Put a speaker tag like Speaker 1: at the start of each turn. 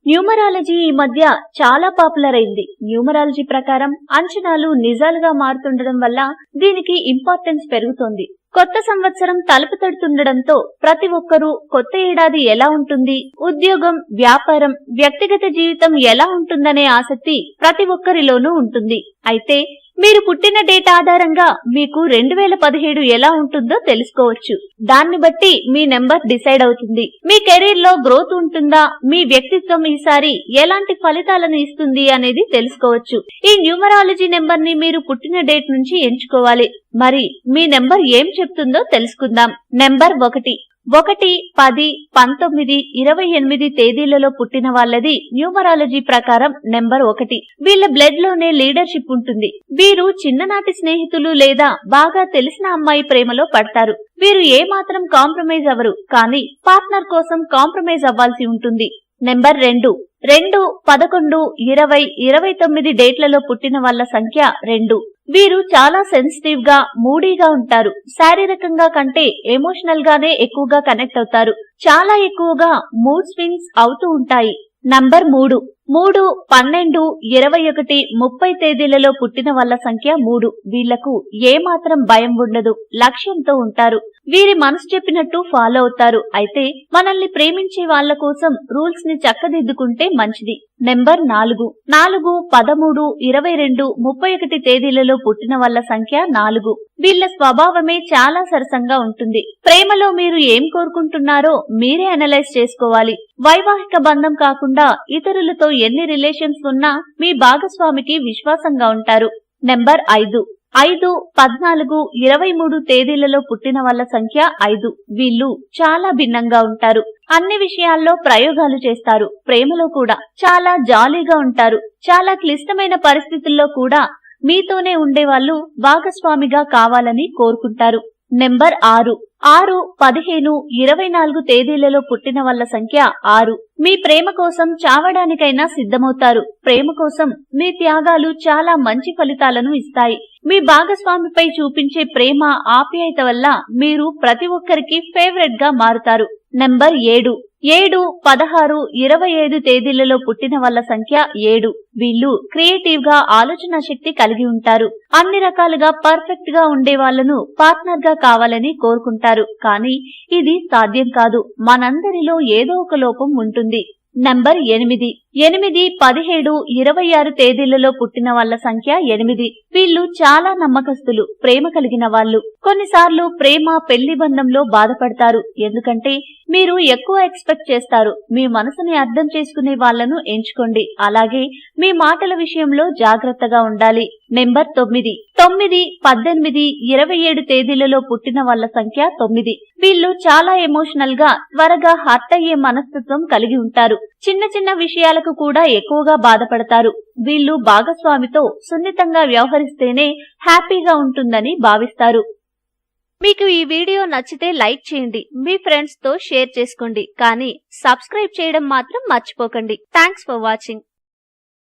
Speaker 1: Numerology ఈ మధ్య చాలా పాపులర్ అయింది. న్యూమరాలజీ ప్రకారం అంచనాలు నిజాలుగా మారుతుండడం వల్ల దీనికి ఇంపార్టెన్స్ పెరుగుతోంది. కొత్త సంవత్సరం తలుపు తడుతుండడంతో ప్రతి ఒక్కరూ కొత్త ఏడాది ఎలా ఉంటుంది, ఉద్యోగం, వ్యాపారం, వ్యక్తిగత జీవితం ఎలా ఉంటుందనే ఆసక్తి ప్రతి ఒక్కరిలోనూ ఉంటుంది. అయితే మీరు పుట్టిన డేట్ ఆధారంగా మీకు 2017 ఎలా ఉంటుందో తెలుసుకోవచ్చు. దాన్ని బట్టి మీ నెంబర్ డిసైడ్ అవుతుంది. మీ కెరీర్ లో గ్రోత్ ఉంటుందా, మీ వ్యక్తిత్వం ఈసారి ఎలాంటి ఫలితాలను ఇస్తుంది అనేది తెలుసుకోవచ్చు. ఈ న్యూమరాలజీ నెంబర్ ని మీరు పుట్టిన డేట్ నుంచి ఎంచుకోవాలి. మరి మీ నెంబర్ ఏం చెప్తుందో తెలుసుకుందాం. నెంబర్ 1. 1, 10, 19, 28 తేదీలలో పుట్టిన వాళ్ళది న్యూమరాలజీ ప్రకారం నెంబర్ 1. వీళ్ళ బ్లడ్ లోనే లీడర్షిప్ ఉంటుంది. వీరు చిన్ననాటి స్నేహితులు లేదా బాగా తెలిసిన అమ్మాయి ప్రేమలో పడతారు. వీరు ఏమాత్రం కాంప్రమైజ్ అవ్వరు, కానీ పార్ట్నర్ కోసం కాంప్రమైజ్ అవ్వాల్సి ఉంటుంది. నెంబర్ 2. 2, 11, 20, 29 డేట్లలో పుట్టిన వాళ్ళ సంఖ్య 2. వీరు చాలా సెన్సిటివ్ గా, మూడీగా ఉంటారు. శారీరకంగా కంటే ఎమోషనల్ గానే ఎక్కువగా కనెక్ట్ అవుతారు. చాలా ఎక్కువగా మూడ్ స్వింగ్స్ అవుతూ ఉంటాయి. నంబర్ 3. 3, 12, 21, 30 తేదీలలో పుట్టిన వాళ్ళ సంఖ్య 3. వీళ్లకు ఏమాత్రం భయం ఉండదు, లక్ష్యంతో ఉంటారు. వీరి మనసు చెప్పినట్టు ఫాలో అవుతారు. అయితే మనల్ని ప్రేమించే వాళ్ళ కోసం రూల్స్ ని చక్కదిద్దుకుంటే మంచిది. నెంబర్ 4. 4, 13, 22, 31 తేదీలలో పుట్టిన వాళ్ళ సంఖ్య 4. వీళ్ల స్వభావమే చాలా సరసంగా ఉంటుంది. ప్రేమలో మీరు ఏం కోరుకుంటున్నారో మీరే అనలైజ్ చేసుకోవాలి. వైవాహిక బంధం కాకుండా ఇతరులతో ఎన్ని రిలేషన్స్ ఉన్నా మీ భాగస్వామికి విశ్వాసంగా ఉంటారు. నెంబర్ 5. 5, 14, 23 తేదీలలో పుట్టిన వాళ్ళ సంఖ్య 5. వీళ్ళు చాలా భిన్నంగా ఉంటారు. అన్ని విషయాల్లో ప్రయోగాలు చేస్తారు. ప్రేమలో కూడా చాలా జాలీగా ఉంటారు. చాలా క్లిష్టమైన పరిస్థితుల్లో కూడా మీతోనే ఉండేవాళ్ళు భాగస్వామిగా కావాలని కోరుకుంటారు. నెంబర్ 6. 6, 15, 24 తేదీలలో పుట్టిన వాళ్ళ సంఖ్య 6. మీ ప్రేమ కోసం చావడానికైనా సిద్ధమవుతారు. ప్రేమ కోసం మీ త్యాగాలు చాలా మంచి ఫలితాలను ఇస్తాయి. మీ భాగస్వామిపై చూపించే ప్రేమ, ఆప్యాయత వల్ల మీరు ప్రతి ఒక్కరికి ఫేవరెట్ గా మారుతారు. నెంబర్ 7. 7, 16, 25 తేదీలలో పుట్టిన వాళ్ళ సంఖ్య 7. వీళ్ళు క్రియేటివ్ గా ఆలోచన శక్తి కలిగి ఉంటారు. అన్ని రకాలుగా పర్ఫెక్ట్ గా ఉండే వాళ్ళను పార్ట్నర్ గా కావాలని కోరుకుంటారు. కానీ ఇది సాధ్యం కాదు. మనందరిలో ఏదో ఒక లోపం ఉంటుంది. నంబర్ 8. 8, 17, 26 తేదీలలో పుట్టిన వాళ్ళ సంఖ్య 8. వీళ్ళు చాలా నమ్మకస్తులు, ప్రేమ కలిగిన వాళ్ళు. కొన్నిసార్లు ప్రేమ, పెళ్లి బంధంలో బాధపడతారు. ఎందుకంటే మీరు ఎక్కువ ఎక్స్పెక్ట్ చేస్తారు. మీ మనసుని అర్థం చేసుకునే వాళ్లను ఎంచుకోండి. అలాగే మీ మాటల విషయంలో జాగ్రత్తగా ఉండాలి. నెంబర్ 9. 9, 18, 27 తేదీలలో పుట్టిన వాళ్ళ సంఖ్య 9. వీళ్ళు చాలా ఎమోషనల్ గా, త్వరగా హర్ట్ అయ్యే మనస్తత్వం కలిగి ఉంటారు. చిన్న చిన్న విషయాలకు కూడా ఎక్కువగా బాధపడతారు. వీళ్ళు భాగస్వామితో సున్నితంగా వ్యవహరిస్తేనే హ్యాపీగా ఉంటుందని భావిస్తారు. మీకు ఈ వీడియో నచ్చితే లైక్ చేయండి, మీ ఫ్రెండ్స్ తో షేర్ చేసుకోండి. కానీ సబ్స్క్రైబ్ చేయడం మాత్రం మర్చిపోకండి. Thanks for watching.